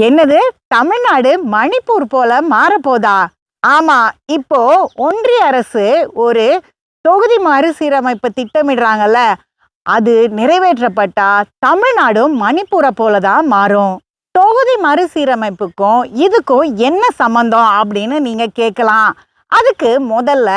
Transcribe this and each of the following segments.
என்னது? தமிழ்நாடு மணிப்பூர் போல மாறப்போதா? ஆமா, இப்போ ஒன்றிய அரசு ஒரு தொகுதி மறுசீரமைப்பு திட்டமிடுறாங்கல்ல, அது நிறைவேற்றப்பட்டா தமிழ்நாடும் மணிப்பூரை போல தான் மாறும். தொகுதி மறுசீரமைப்புக்கும் இதுக்கும் என்ன சம்பந்தம் அப்படின்னு நீங்க கேட்கலாம். அதுக்கு முதல்ல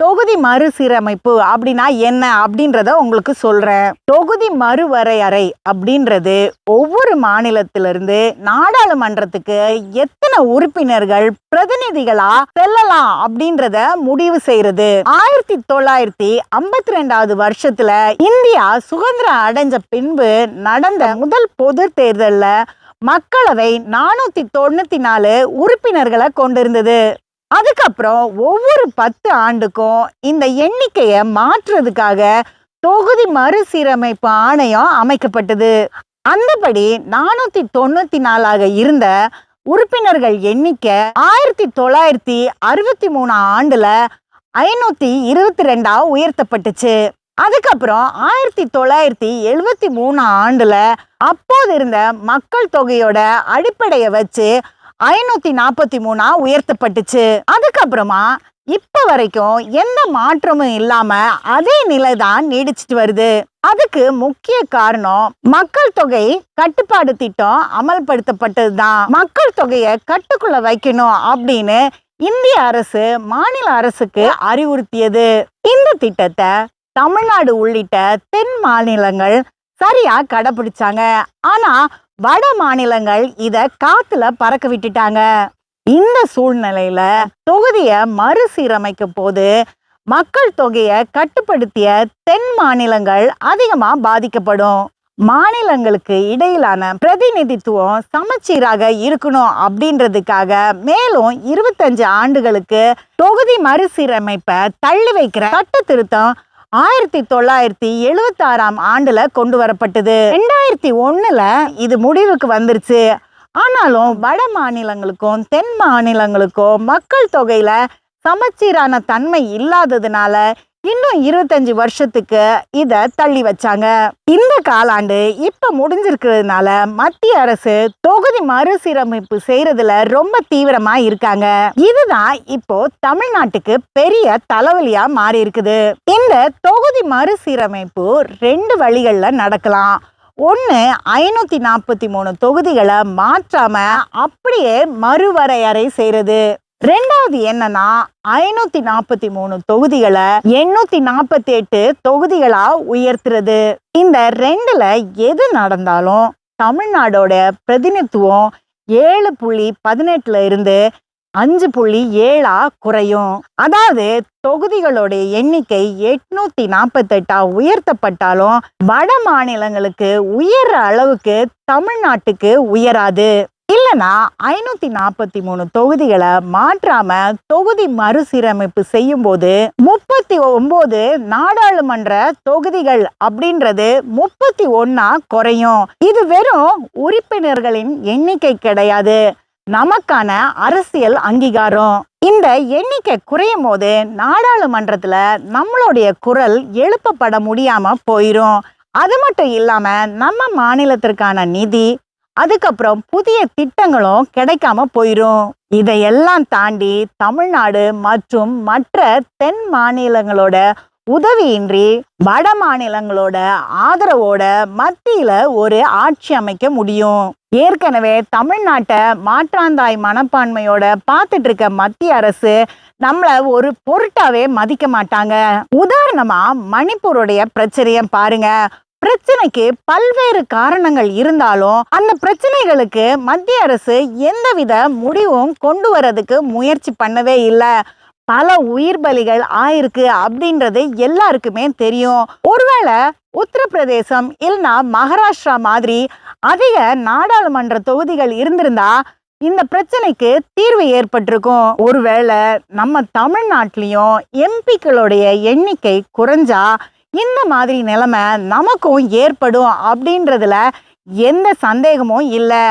தொகுதி மறுசீரமைப்பு அப்படின்னா என்ன அப்படின்றத உங்களுக்கு சொல்றேன். தொகுதி மறுவரையறை அப்படின்றது ஒவ்வொரு மாநிலத்திலிருந்து நாடாளுமன்றத்துக்கு எத்தனை உறுப்பினர்கள் பிரதிநிதிகளா செல்லலாம் அப்படின்றத முடிவு செய்யறது. 1952வது வருஷத்துல இந்தியா சுதந்திரம் அடைஞ்ச பின்பு நடந்த முதல் பொது தேர்தல்ல மக்களவை 494 உறுப்பினர்களை கொண்டிருந்தது. அதுக்கப்புறம் ஒவ்வொரு 10 ஆண்டுக்கும் இந்த எண்ணிக்கையை மாற்றுறதுக்காக தொகுதி மறுசீரமைப்பு ஆணையம் அமைக்கப்பட்டது. அந்தபடி 494 இருந்த உறுப்பினர்கள் எண்ணிக்கை 1963 ஆண்டுல 522 உயர்த்தப்பட்டுச்சு. அதுக்கப்புறம் 1973 ஆண்டுல அப்போது இருந்த மக்கள் தொகையோட அடிப்படையை வச்சு 543 உயர்த்தப்பட்டுச்சு. அதுக்கப்புறமா இப்ப வரைக்கும் எந்த மாற்றமும் இல்லாம அதே நிலைதான் நீடிச்சிட்டு வருது. அதுக்கு முக்கிய காரணம் மக்கள் தொகை கட்டுப்பாடு திட்டம் அமல்படுத்தப்பட்டதுதான். மக்கள் தொகையை கட்டுக்குள்ள வைக்கணும் அப்படின்னு இந்திய அரசு மாநில அரசுக்கு அறிவுறுத்தியது. இந்த திட்டத்தை தமிழ்நாடு உள்ளிட்ட தென் மாநிலங்கள் சரியா கடைபிடிச்சாங்க. ஆனா வட மாநிலங்கள் இத காத்துல பறக்க விட்டுட்டாங்க. இந்த சூழ்நிலையில தொகுதிய மறுசீரமைக்க போது மக்கள் தொகையை கட்டுப்படுத்திய தென் மாநிலங்கள் அதிகமா பாதிக்கப்படும். மாநிலங்களுக்கு இடையிலான பிரதிநிதித்துவம் சமச்சீராக இருக்கணும் அப்படின்றதுக்காக மேலும் 25 ஆண்டுகளுக்கு தொகுதி மறுசீரமைப்பை தள்ளி வைக்கிற சட்ட திருத்தம் 1976 ஆண்டுல கொண்டு வரப்பட்டது. 2001ல இது முடிவுக்கு வந்துருச்சு. ஆனாலும் வட மாநிலங்களுக்கும் தென் மாநிலங்களுக்கும் மக்கள் தொகையில சமச்சீரான தன்மை இல்லாததுனால இன்னும் 25 வருஷத்துக்கு இத தள்ளி வச்சாங்க. இந்த காலாண்டு இப்ப முடிஞ்சிருக்கிறதுனால மத்திய அரசு தொகுதி மறுசீரமைப்பு செய்யறதுல ரொம்ப தீவிரமா இருக்காங்க. இதுதான் இப்போ தமிழ்நாட்டுக்கு பெரிய தலைவலியா மாறி இருக்குது. இந்த தொகுதி மறுசீரமைப்பு 2 வழிகள்ல நடக்கலாம். ஒன்னு 543 தொகுதிகளை மாற்றாம அப்படியே மறுவரையறை செய்யறது. ரெண்டாவது என்னன்னா 543 தொகுதிகளை 848 தொகுதிகளா உயர்த்துறது. இந்த 2ல எது நடந்தாலும் தமிழ்நாடோட பிரதிநிதித்துவம் 7.18 இருந்து 5.7 குறையும். அதாவது தொகுதிகளோட எண்ணிக்கை 848 உயர்த்தப்பட்டாலும் வட மாநிலங்களுக்கு உயர்ற அளவுக்கு தமிழ்நாட்டுக்கு உயராது. இல்லனா 543 தொகுதிகளை மாற்றாம தொகுதி மறுசீரமைப்பு செய்யும் போது 39 நாடாளுமன்ற தொகுதிகள் அப்படின்றது 31 குறையும். இது வெறும் உறுப்பினர்களின் எண்ணிக்கை கிடையாது, நமக்கான அரசியல் அங்கீகாரம். இந்த எண்ணிக்கை குறையும் போது நாடாளுமன்றத்துல நம்மளுடைய குரல் எழுப்பப்பட முடியாம போயிரும். அது மட்டும் இல்லாம நம்ம மாநிலத்திற்கான நிதி, அதுக்கப்புறம் புதிய திட்டங்களும் கிடைக்காம போயிரும். இதையெல்லாம் தாண்டி தமிழ்நாடு மற்றும் மற்ற தென் மாநிலங்களோட உதவியின்றி வட மாநிலங்களோட ஆதரவோட மத்தியில ஒரு ஆட்சி அமைக்க முடியும். ஏற்கனவே தமிழ்நாட்டை மாற்றாந்தாய் மனப்பான்மையோட பார்த்துட்டு இருக்க மத்திய அரசு நம்மள ஒரு பொருட்டாவே மதிக்க மாட்டாங்க. உதாரணமா மணிப்பூருடைய பிரச்சனையை பாருங்க. பிரச்சனைக்கு பல்வேறு காரணங்கள் இருந்தாலும் அந்த பிரச்சனைகளுக்கு மத்திய அரசு எந்தவித முடிவும் கொண்டு வரதுக்கு முயற்சி பண்ணவே இல்லை. பல உயிர் பலிகள் ஆயிருக்கு அப்படின்றது எல்லாருக்குமே தெரியும். ஒருவேளை உத்தரப்பிரதேசம் இல்லைன்னா மகாராஷ்டிரா மாதிரி அதிக நாடாளுமன்ற தொகுதிகள் இருந்திருந்தா இந்த பிரச்சனைக்கு தீர்வு ஏற்பட்டிருக்கும். ஒருவேளை நம்ம தமிழ்நாட்டிலையும் எம்பிக்களுடைய எண்ணிக்கை குறைஞ்சா இந்த மாதிரி நிலைமை நமக்கும் ஏற்படும் அப்படின்றதுல எந்த சந்தேகமும் இல்லை.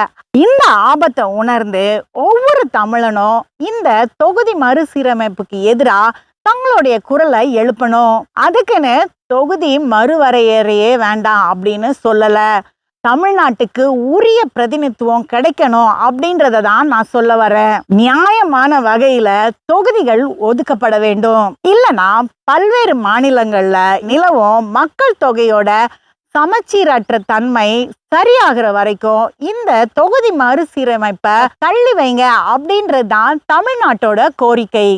இந்த ஆபத்தை உணர்ந்து ஒவ்வொரு தமிழனும் இந்த தொகுதி மறுசீரமைப்புக்கு எதிராக தங்களுடைய குரலை எழுப்பணும். அதுக்குன்னு தொகுதி மறுவரையறையே வேண்டாம் அப்படின்னு சொல்லல. தமிழ்நாட்டுக்கு உரிய பிரதிநிதித்துவம் கிடைக்கணும் அப்படின்றத தான் நான் சொல்ல வரேன். நியாயமான வகையில தொகுதிகள் ஒதுக்கப்பட வேண்டும். இல்லனா பல்வேறு மாநிலங்கள்ல நிலவும் மக்கள் தொகையோட சமச்சீரற்ற தன்மை சரியாகிற வரைக்கும் இந்த தொகுதி மறுசீரமைப்பை தள்ளி வைங்க அப்படின்றது தான் தமிழ்நாட்டோட கோரிக்கை.